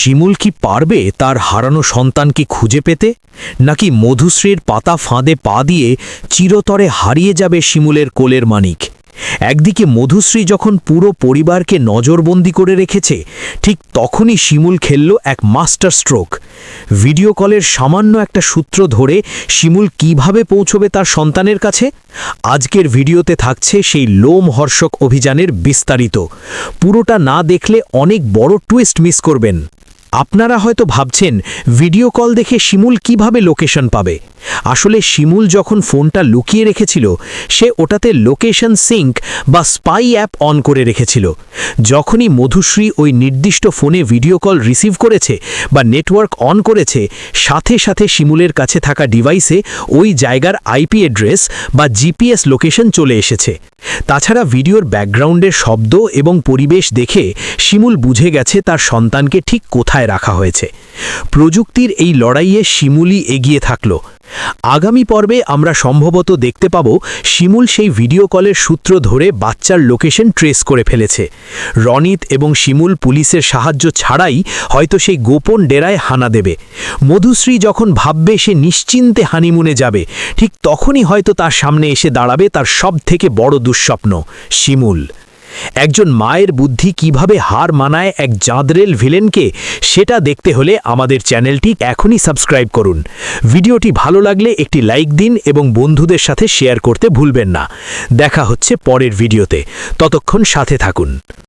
শিমুল কি পারবে তার হারানো সন্তানকে খুঁজে পেতে, নাকি মধুশ্রীর পাতা ফাঁদে পা দিয়ে চিরতরে হারিয়ে যাবে শিমুলের কোলের মানিক? একদিকে মধুশ্রী যখন পুরো পরিবারকে নজরবন্দি করে রেখেছে, ঠিক তখনই শিমুল খেলল এক মাস্টার স্ট্রোক। ভিডিও কলের সামান্য একটা সূত্র ধরে শিমুল কিভাবে পৌঁছবে তার সন্তানের কাছে? আজকের ভিডিওতে থাকছে সেই লোমহর্ষক অভিযানের বিস্তারিত। পুরোটা না দেখলে অনেক বড় টুইস্ট মিস করবেন। আপনারা হয়তো ভাবছেন, ভিডিও কল দেখে শিমুল কিভাবে লোকেশন পাবে? আসলে শিমুল যখন ফোনটা লুকিয়ে রেখেছিল, সে ওটাতে লোকেশন সিঙ্ক বা স্পাই অ্যাপ অন করে রেখেছিল। যখনই মধুশ্রী ওই নির্দিষ্ট ফোনে ভিডিও কল রিসিভ করেছে বা নেটওয়ার্ক অন করেছে, সাথে সাথে শিমুলের কাছে থাকা ডিভাইসে ওই জায়গার আইপি অ্যাড্রেস বা জিপিএস লোকেশন চলে এসেছে। তাছাড়া ভিডিওর ব্যাকগ্রাউন্ডের শব্দ এবং পরিবেশ দেখে শিমুল বুঝে গেছে তার সন্তানকে ঠিক কোথায় রাখা হয়েছে। প্রযুক্তির এই লড়াইয়ে শিমুলই এগিয়ে থাকল। আগামী পর্বে আমরা সম্ভবত দেখতে পাব শিমুল সেই ভিডিও কলের সূত্র ধরে বাচ্চার লোকেশন ট্রেস করে ফেলেছে। রনিত এবং শিমুল পুলিশের সাহায্য ছাড়াই হয়তো সেই গোপন ডেরায় হানা দেবে। মধুশ্রী যখন ভাববে সে নিশ্চিন্তে হানিমুনে যাবে, ঠিক তখনই হয়তো তার সামনে এসে দাঁড়াবে তার সবথেকে বড় দুঃস্বপ্ন, শিমুল। একজন মায়ের বুদ্ধি কিভাবে হার মানায় এক জাঁদরেল ভিলেনকে, সেটা দেখতে হলে আমাদের চ্যানেলটি এখনই সাবস্ক্রাইব করুন। ভিডিওটি ভালো লাগলে একটি লাইক দিন এবং বন্ধুদের সাথে শেয়ার করতে ভুলবেন না। দেখা হচ্ছে পরের ভিডিওতে, ততক্ষণ সাথে থাকুন।